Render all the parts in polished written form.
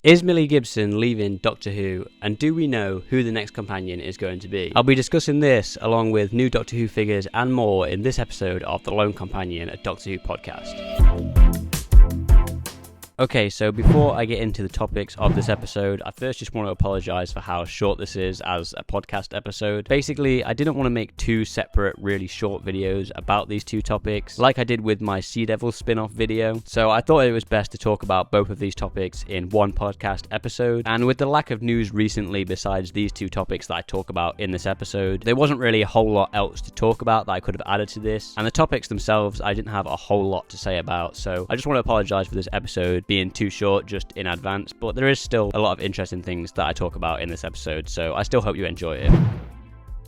Is Millie Gibson leaving Doctor Who, and do we know who the next companion is going to be? I'll be discussing this along with new Doctor Who figures and more in this episode of The Lone Companion, a Doctor Who podcast. Okay, so before I get into the topics of this episode, I first just want to apologise for how short this is as a podcast episode. Basically, I didn't want to make two separate, really short videos about these two topics, like I did with my Sea Devil spin-off video. So I thought it was best to talk about both of these topics in one podcast episode. And with the lack of news recently besides these two topics that I talk about in this episode, there wasn't really a whole lot else to talk about that I could have added to this. And the topics themselves, I didn't have a whole lot to say about. So I just want to apologise for this episode being too short just in advance, but there is still a lot of interesting things that I talk about in this episode, so I still hope you enjoy it.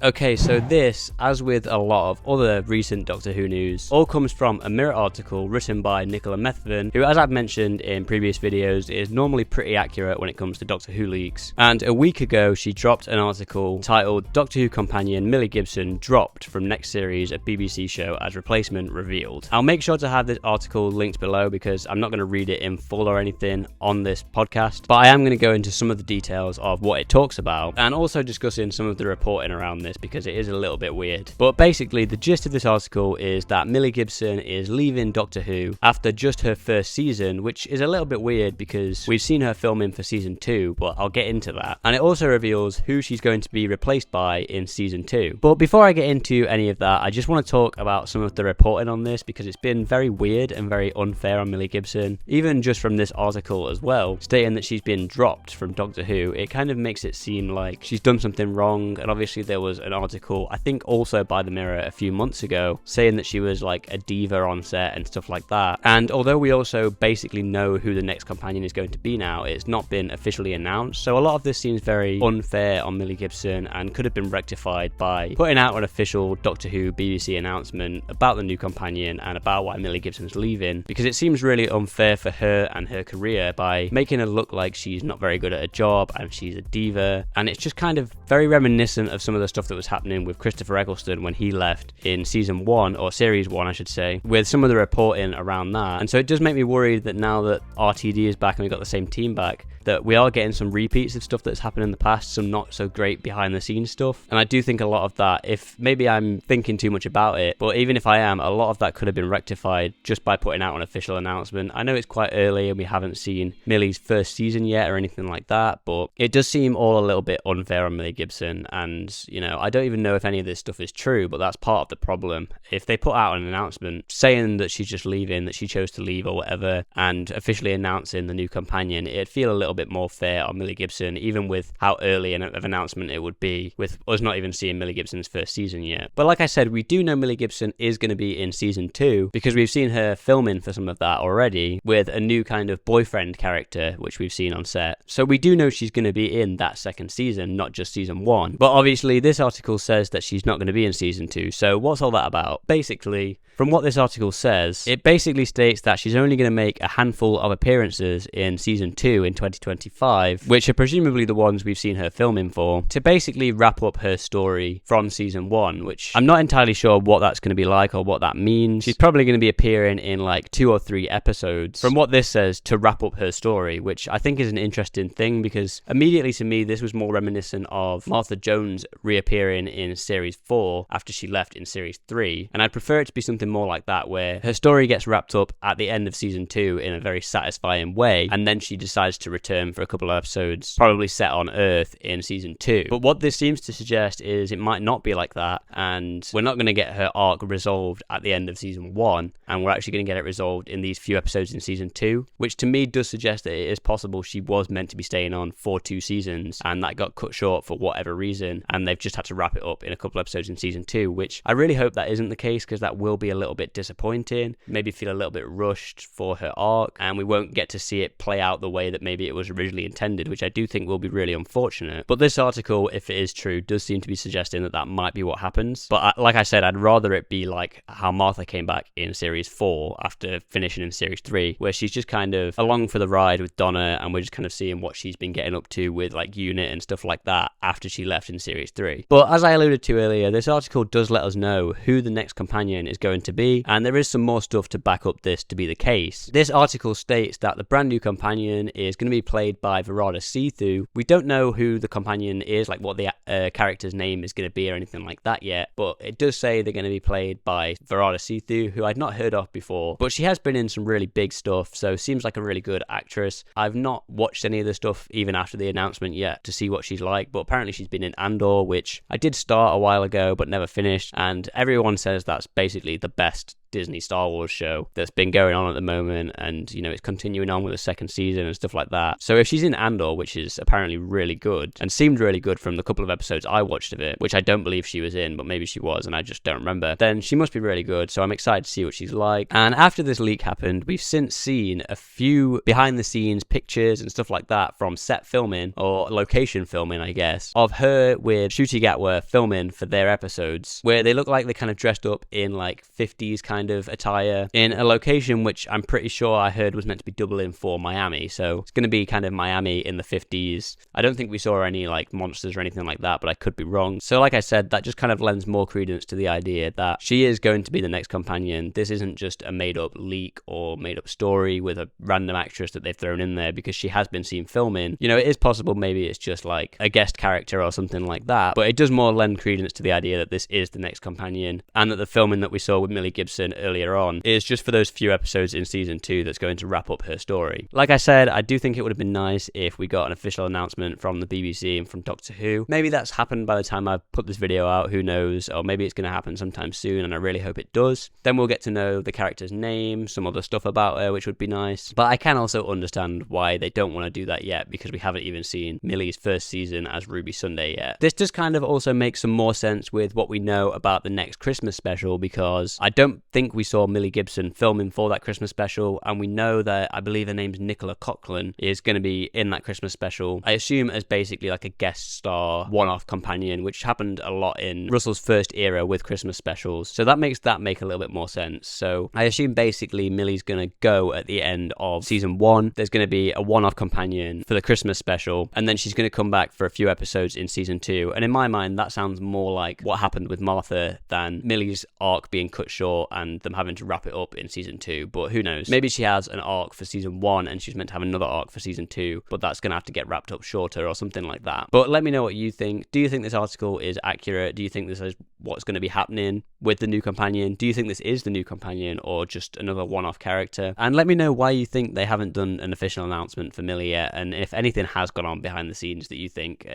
Okay, so this, as with a lot of other recent Doctor Who news, all comes from a Mirror article written by Nicola Methven, who, as I've mentioned in previous videos, is normally pretty accurate when it comes to Doctor Who leaks. And a week ago, she dropped an article titled Doctor Who companion Millie Gibson dropped from next series of BBC show as replacement revealed. I'll make sure to have this article linked below because I'm not going to read it in full or anything on this podcast, but I am going to go into some of the details of what it talks about and also discussing some of the reporting around this, because it is a little bit weird. But basically, the gist of this article is that Millie Gibson is leaving Doctor Who after just her first season, which is a little bit weird because we've seen her filming for season 2, but I'll get into that. And it also reveals who she's going to be replaced by in season 2. But before I get into any of that, I just want to talk about some of the reporting on this because it's been very weird and very unfair on Millie Gibson. Even just from this article as well, stating that she's been dropped from Doctor Who, it kind of makes it seem like she's done something wrong. And obviously there was an article, I think also by the Mirror a few months ago, saying that she was like a diva on set and stuff like that. And although we also basically know who the next companion is going to be now, it's not been officially announced. So a lot of this seems very unfair on Millie Gibson and could have been rectified by putting out an official Doctor Who BBC announcement about the new companion and about why Millie Gibson's leaving, because it seems really unfair for her and her career by making her look like she's not very good at her job and she's a diva. And it's just kind of very reminiscent of some of the stuff that was happening with Christopher Eccleston when he left in season 1, or series 1 I should say, with some of the reporting around that. And so it does make me worried that now that RTD is back and we've got the same team back, that we are getting some repeats of stuff that's happened in the past, some not so great behind the scenes stuff. And I do think a lot of that, if maybe I'm thinking too much about it, but even if I am, a lot of that could have been rectified just by putting out an official announcement. I know it's quite early and we haven't seen Millie's first season yet or anything like that, but it does seem all a little bit unfair on Millie Gibson. And, you know, I don't even know if any of this stuff is true, but that's part of the problem. If they put out an announcement saying that she's just leaving, that she chose to leave or whatever, and officially announcing the new companion, it'd feel a little bit more fair on Millie Gibson, even with how early of an announcement it would be, with us not even seeing Millie Gibson's first season yet. But like I said, we do know Millie Gibson is going to be in season 2 because we've seen her filming for some of that already with a new kind of boyfriend character, which we've seen on set. So we do know she's going to be in that second season, not just season 1. But obviously this article says that she's not going to be in season 2. So what's all that about? Basically, from what this article says, it basically states that she's only going to make a handful of appearances in season 2 in 2025, which are presumably the ones we've seen her filming for, to basically wrap up her story from season 1, which I'm not entirely sure what that's going to be like or what that means. She's probably going to be appearing in like 2 or 3 episodes, from what this says, to wrap up her story, which I think is an interesting thing because immediately to me this was more reminiscent of Martha Jones reappearing in series 4 after she left in series 3, and I'd prefer it to be something more like that, where her story gets wrapped up at the end of season 2 in a very satisfying way, and then she decides to return for a couple of episodes, probably set on Earth in season 2. But what this seems to suggest is it might not be like that, and we're not going to get her arc resolved at the end of season 1, and we're actually going to get it resolved in these few episodes in season 2, which to me does suggest that it is possible she was meant to be staying on for 2 seasons, and that got cut short for whatever reason, and they've just had to wrap it up in a couple episodes in season 2, which I really hope that isn't the case, because that will be a little bit disappointing, maybe feel a little bit rushed for her arc, and we won't get to see it play out the way that maybe it was originally intended, which I do think will be really unfortunate. But this article, if it is true, does seem to be suggesting that that might be what happens. But like I said, I'd rather it be like how Martha came back in series 4 after finishing in series 3, where she's just kind of along for the ride with Donna, and we're just kind of seeing what she's been getting up to with like Unit and stuff like that after she left in series 3. But as I alluded to earlier, this article does let us know who the next companion is going to be, and there is some more stuff to back up this to be the case. This article states that the brand new companion is going to be played by Varada Sethu. We don't know who the companion is, like what the character's name is going to be or anything like that yet, but it does say they're going to be played by Varada Sethu, who I'd not heard of before, but she has been in some really big stuff, so seems like a really good actress. I've not watched any of the stuff even after the announcement yet to see what she's like, but apparently she's been in Andor, which I did start a while ago but never finished, and everyone says that's basically the best Disney Star Wars show that's been going on at the moment, and you know, it's continuing on with the second season and stuff like that. So if she's in Andor, which is apparently really good and seemed really good from the couple of episodes I watched of it, which I don't believe she was in, but maybe she was and I just don't remember, then she must be really good. So I'm excited to see what she's like. And after this leak happened, we've since seen a few behind the scenes pictures and stuff like that from set filming, or location filming I guess, of her with Ncuti Gatwa filming for their episodes, where they look like they kind of dressed up in like 50s kind of attire in a location which I'm pretty sure I heard was meant to be doubling for Miami. So it's going to be kind of Miami in the 50s. I don't think we saw any like monsters or anything like that, but I could be wrong. So like I said, that just kind of lends more credence to the idea that she is going to be the next companion. This isn't just a made up leak or made up story with a random actress that they've thrown in there, because she has been seen filming. You know, it is possible maybe it's just like a guest character or something like that, but it does more lend credence to the idea that this is the next companion, and that the filming that we saw with Millie Gibson earlier on is just for those few episodes in season 2 that's going to wrap up her story. Like I said, I do think it would have been nice if we got an official announcement from the BBC and from Doctor Who. Maybe that's happened by the time I've put this video out, who knows, or maybe it's going to happen sometime soon, and I really hope it does. Then we'll get to know the character's name, some other stuff about her, which would be nice. But I can also understand why they don't want to do that yet, because we haven't even seen Millie's first season as Ruby Sunday yet. This does kind of also make some more sense with what we know about the next Christmas special, because I don't think we saw Millie Gibson filming for that Christmas special, and we know that I believe her name's Nicola Coughlan is going to be in that Christmas special. I assume as basically like a guest star, one-off companion, which happened a lot in Russell's first era with Christmas specials. So that makes that make a little bit more sense. So I assume basically Millie's going to go at the end of season 1. There's going to be a one-off companion for the Christmas special, and then she's going to come back for a few episodes in season 2. And in my mind, that sounds more like what happened with Martha than Millie's arc being cut short and them having to wrap it up in season 2. But who knows? Maybe she has an arc for season 1 and she's meant to have another arc for season 2, but that's going to have to get wrapped up shorter or something like that. But let me know what you think. Do you think this article is accurate? Do you think this is what's going to be happening with the new companion? Do you think this is the new companion or just another one-off character? And let me know why you think they haven't done an official announcement for Millie yet, and if anything has gone on behind the scenes that you think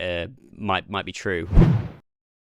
might be true.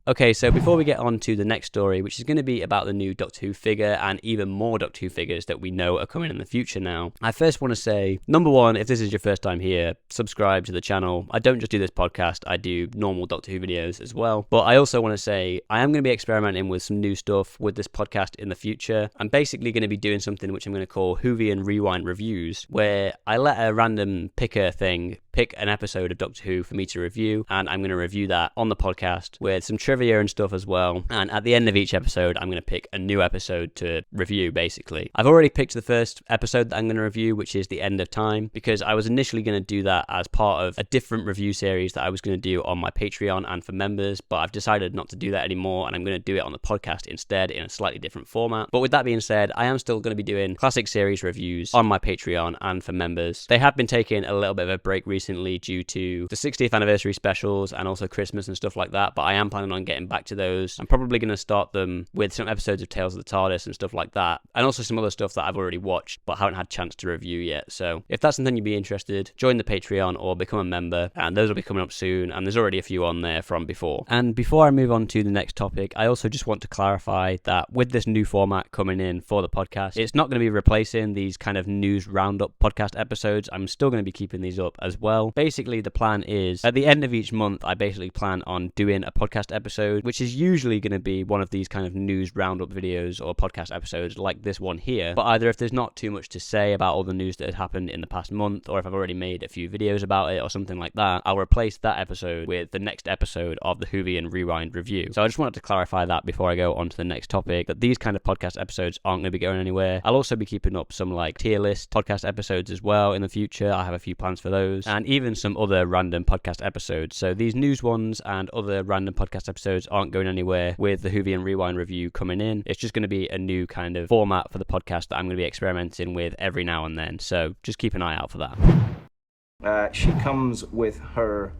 Okay, so before we get on to the next story, which is going to be about the new Doctor Who figure and even more Doctor Who figures that we know are coming in the future now, I first want to say, number one, if this is your first time here, subscribe to the channel. I don't just do this podcast, I do normal Doctor Who videos as well. But I also want to say, I am going to be experimenting with some new stuff with this podcast in the future. I'm basically going to be doing something which I'm going to call Whovian Rewind Reviews, where I let a random picker thing pick an episode of Doctor Who for me to review, and I'm going to review that on the podcast with some trivia and stuff as well. And at the end of each episode, I'm going to pick a new episode to review, basically. I've already picked the first episode that I'm going to review, which is The End of Time, because I was initially going to do that as part of a different review series that I was going to do on my Patreon and for members, but I've decided not to do that anymore, and I'm going to do it on the podcast instead in a slightly different format. But with that being said, I am still going to be doing classic series reviews on my Patreon and for members. They have been taking a little bit of a break recently due to the 60th anniversary specials and also Christmas and stuff like that, but I am planning on getting back to those. I'm probably going to start them with some episodes of Tales of the TARDIS and stuff like that, and also some other stuff that I've already watched but haven't had a chance to review yet. So if that's something you'd be interested, join the Patreon or become a member, and those will be coming up soon, and there's already a few on there from before. And before I move on to the next topic, I also just want to clarify that with this new format coming in for the podcast, it's not going to be replacing these kind of news roundup podcast episodes. I'm still going to be keeping these up as well. Basically, the plan is at the end of each month, I basically plan on doing a podcast episode, which is usually going to be one of these kind of news roundup videos or podcast episodes like this one here. But either if there's not too much to say about all the news that has happened in the past month, or if I've already made a few videos about it or something like that, I'll replace that episode with the next episode of the Whovian Rewind Review. So I just wanted to clarify that before I go on to the next topic, that these kind of podcast episodes aren't going to be going anywhere. I'll also be keeping up some like tier list podcast episodes as well in the future. I have a few plans for those. And and even some other random podcast episodes. So these news ones and other random podcast episodes aren't going anywhere with the Whovian Rewind review coming in. It's just going to be a new kind of format for the podcast that I'm going to be experimenting with every now and then. So just keep an eye out for that. She comes with her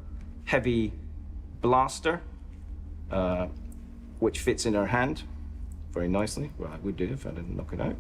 heavy blaster, which fits in her hand very nicely. Well, it would do if I didn't knock it out.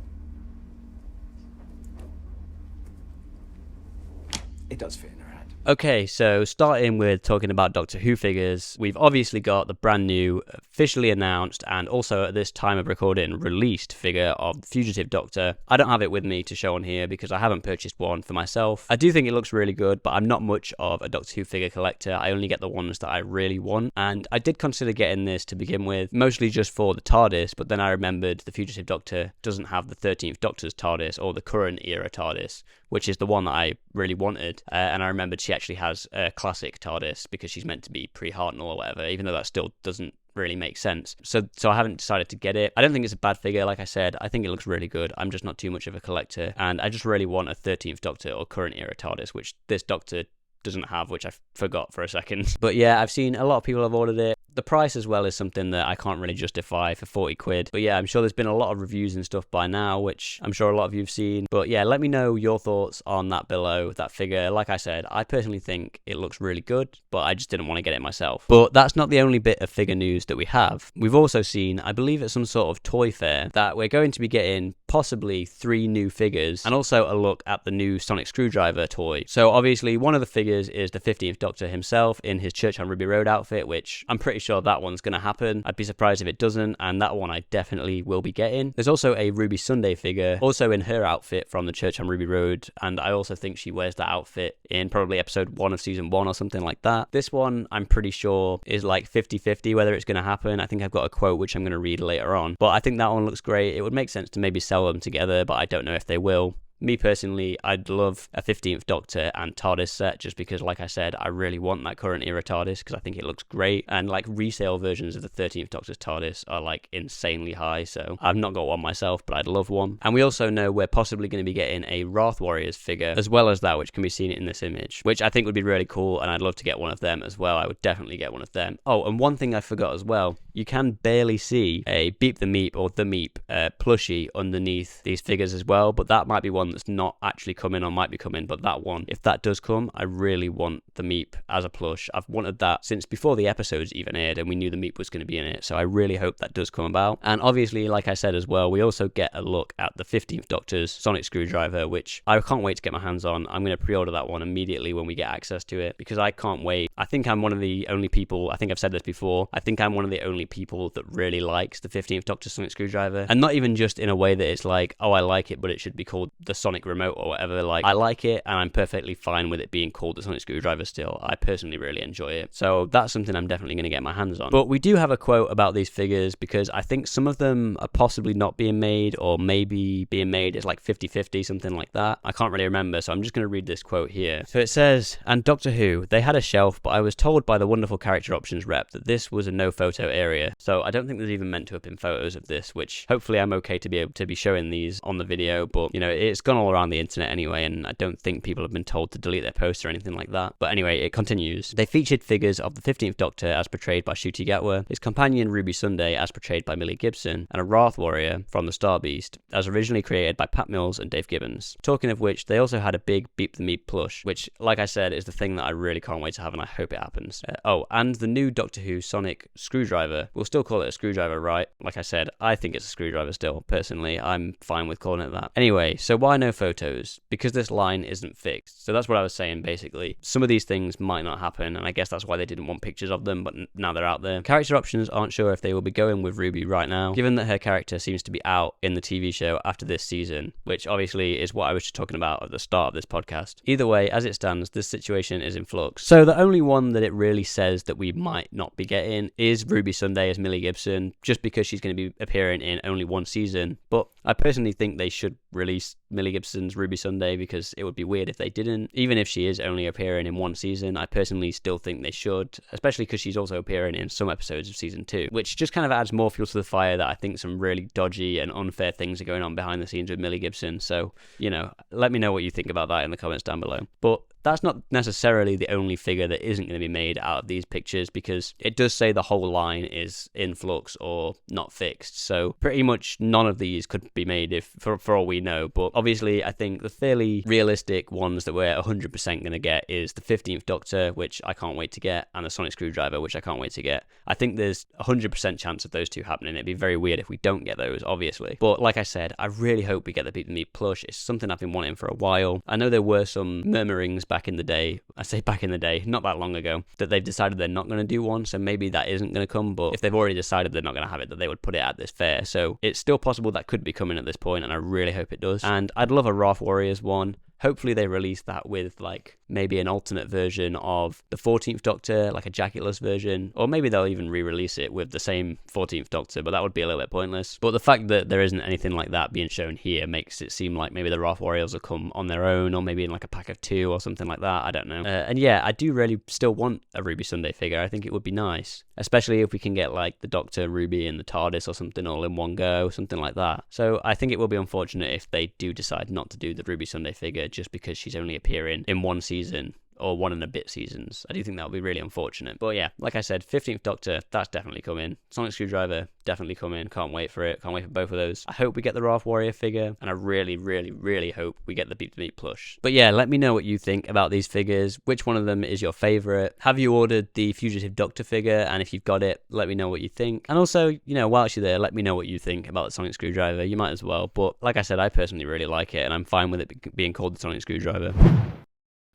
It does fit in her hand. Okay, so starting with talking about Doctor Who figures, we've obviously got the brand new, officially announced, and also at this time of recording, released figure of the Fugitive Doctor. I don't have it with me to show on here because I haven't purchased one for myself. I do think it looks really good, but I'm not much of a Doctor Who figure collector. I only get the ones that I really want, and I did consider getting this to begin with, mostly just for the TARDIS, but then I remembered the Fugitive Doctor doesn't have the 13th Doctor's TARDIS, or the current era TARDIS, which is the one that I really wanted, and I remembered she actually has a classic TARDIS because she's meant to be pre-Hartnell or whatever, even though that still doesn't really make sense. So I haven't decided to get it. I don't think it's a bad figure, like I said. I think it looks really good. I'm just not too much of a collector, and I just really want a 13th Doctor or current era TARDIS, which this Doctor doesn't have, which I forgot for a second. But yeah, I've seen a lot of people have ordered it. The price as well is something that I can't really justify for 40 quid. But yeah, I'm sure there's been a lot of reviews and stuff by now, which I'm sure a lot of you have seen. But yeah, let me know your thoughts on that below, that figure. Like I said, I personally think it looks really good, but I just didn't want to get it myself. But that's not the only bit of figure news that we have. We've also seen, I believe at some sort of toy fair, that we're going to be getting possibly 3 new figures and also a look at the new Sonic Screwdriver toy. So obviously one of the figures is the 15th Doctor himself in his Church on Ruby Road outfit, which I'm pretty sure that one's going to happen. I'd be surprised if it doesn't, and that one I definitely will be getting. There's also a Ruby Sunday figure, also in her outfit from the Church on Ruby Road, and I also think she wears that outfit in probably episode 1 of season 1 or something like that. This one I'm pretty sure is like 50-50 whether it's going to happen. I think I've got a quote which I'm going to read later on, but I think that one looks great. It would make sense to maybe sell them together, but I don't know if they will. Me personally, I'd love a 15th Doctor and TARDIS set just because, like I said, I really want that current era TARDIS because I think it looks great. And like resale versions of the 13th Doctor's TARDIS are like insanely high. So I've not got one myself, but I'd love one. And we also know we're possibly going to be getting a Wrath Warriors figure as well as that, which can be seen in this image, which I think would be really cool. And I'd love to get one of them as well. I would definitely get one of them. Oh, and one thing I forgot as well. You can barely see a Beep the Meep or the Meep plushie underneath these figures as well, but that might be one that's not actually coming or might be coming. But that one, if that does come, I really want the Meep as a plush. I've wanted that since before the episodes even aired, and we knew the Meep was going to be in it, so I really hope that does come about. And obviously, like I said as well, we also get a look at the 15th Doctor's Sonic Screwdriver, which I can't wait to get my hands on. I'm going to pre-order that one immediately when we get access to it because I can't wait. I think I'm one of the only people, I think I've said this before, I think I'm one of the only people that really likes the 15th Doctor Sonic Screwdriver, and not even just in a way that it's like, oh, I like it, but it should be called the Sonic Remote or whatever. Like, I like it and I'm perfectly fine with it being called the Sonic Screwdriver still. I personally really enjoy it, so that's something I'm definitely going to get my hands on. But we do have a quote about these figures because I think some of them are possibly not being made or maybe being made. It's like 50-50, something like that. I can't really remember, so I'm just going to read this quote here. So it says, "And Doctor Who, they had a shelf, but I was told by the wonderful character options rep that this was a no photo area." So I don't think there's even meant to have been photos of this, which hopefully I'm okay to be able to be showing these on the video, but you know, it's gone all around the internet anyway, and I don't think people have been told to delete their posts or anything like that. But anyway, it continues. "They featured figures of the 15th Doctor as portrayed by Ncuti Gatwa, his companion Ruby Sunday as portrayed by Millie Gibson, and a Wrath Warrior from the Star Beast as originally created by Pat Mills and Dave Gibbons. Talking of which, they also had a big Beep the Meep plush, which, like I said, is the thing that I really can't wait to have, and I hope it happens. Oh, and the new Doctor Who Sonic Screwdriver. We'll still call it a screwdriver, right? Like I said, I think it's a screwdriver still. Personally, I'm fine with calling it that. Anyway, so why no photos? Because this line isn't fixed. So that's what I was saying, basically. Some of these things might not happen, and I guess that's why they didn't want pictures of them, but now they're out there. Character options aren't sure if they will be going with Ruby right now, given that her character seems to be out in the TV show after this season, which obviously is what I was just talking about at the start of this podcast. Either way, as it stands, this situation is in flux. So the only one that it really says that we might not be getting is Ruby Sunday as Millie Gibson, just because she's going to be appearing in only one season. But I personally think they should release Millie Gibson's Ruby Sunday because it would be weird if they didn't. Even if she is only appearing in one season, I personally still think they should, especially because she's also appearing in some episodes of season 2, which just kind of adds more fuel to the fire that I think some really dodgy and unfair things are going on behind the scenes with Millie Gibson. So, you know, let me know what you think about that in the comments down below. But that's not necessarily the only figure that isn't going to be made out of these pictures, because it does say the whole line is in flux or not fixed. So pretty much none of these could be made if for all we know. But obviously, I think the fairly realistic ones that we're 100% going to get is the 15th Doctor, which I can't wait to get, and the Sonic Screwdriver, which I can't wait to get. I think there's 100% chance of those two happening. It'd be very weird if we don't get those, obviously. But like I said, I really hope we get the Beat the Meat plush. It's something I've been wanting for a while. I know there were some murmurings back in the day, I say back in the day, not that long ago, that they've decided they're not going to do one, so maybe that isn't going to come. But if they've already decided they're not going to have it, that they would put it at this fair. So it's still possible that could be coming at this point, and I really hope it does. And I'd love a Wrath Warriors one. Hopefully they release that with like maybe an alternate version of the 14th Doctor, like a jacketless version, or maybe they'll even re-release it with the same 14th Doctor, but that would be a little bit pointless. But the fact that there isn't anything like that being shown here makes it seem like maybe the Wrath Warriors will come on their own, or maybe in like a pack of 2 or something like that. I don't know. And yeah, I do really still want a Ruby Sunday figure. I think it would be nice, especially if we can get like the Doctor, Ruby, and the TARDIS or something all in one go, something like that. So I think it will be unfortunate if they do decide not to do the Ruby Sunday figure just because she's only appearing in one season or 1 and a bit seasons. I do think that would be really unfortunate. But yeah, like I said, 15th Doctor, that's definitely coming. Sonic Screwdriver, definitely coming. Can't wait for it. Can't wait for both of those. I hope we get the Wrath Warrior figure, and I really, really, really hope we get the Beat the Meat plush. But yeah, let me know what you think about these figures. Which one of them is your favourite? Have you ordered the Fugitive Doctor figure? And if you've got it, let me know what you think. And also, you know, whilst you're there, let me know what you think about the Sonic Screwdriver. You might as well. But like I said, I personally really like it, and I'm fine with it being called the Sonic Screwdriver.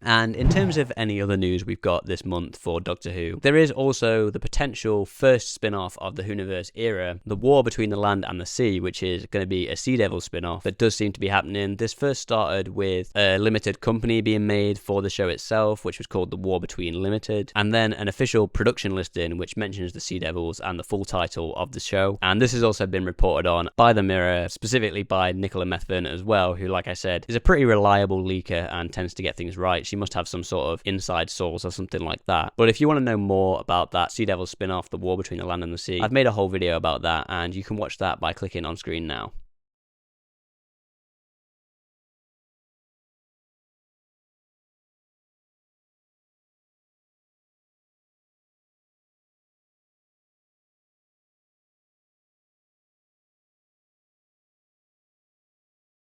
And in terms of any other news we've got this month for Doctor Who, there is also the potential first spin-off of the Whoniverse era, The War Between the Land and the Sea, which is going to be a Sea Devil spin-off that does seem to be happening. This first started with a limited company being made for the show itself, which was called The War Between Limited, and then an official production listing which mentions the Sea Devils and the full title of the show. And this has also been reported on by The Mirror, specifically by Nicola Methven as well, who, like I said, is a pretty reliable leaker and tends to get things right. She must have some sort of inside source or something like that. But if you want to know more about that Sea Devil spin-off, The War Between the Land and the Sea, I've made a whole video about that, and you can watch that by clicking on screen now.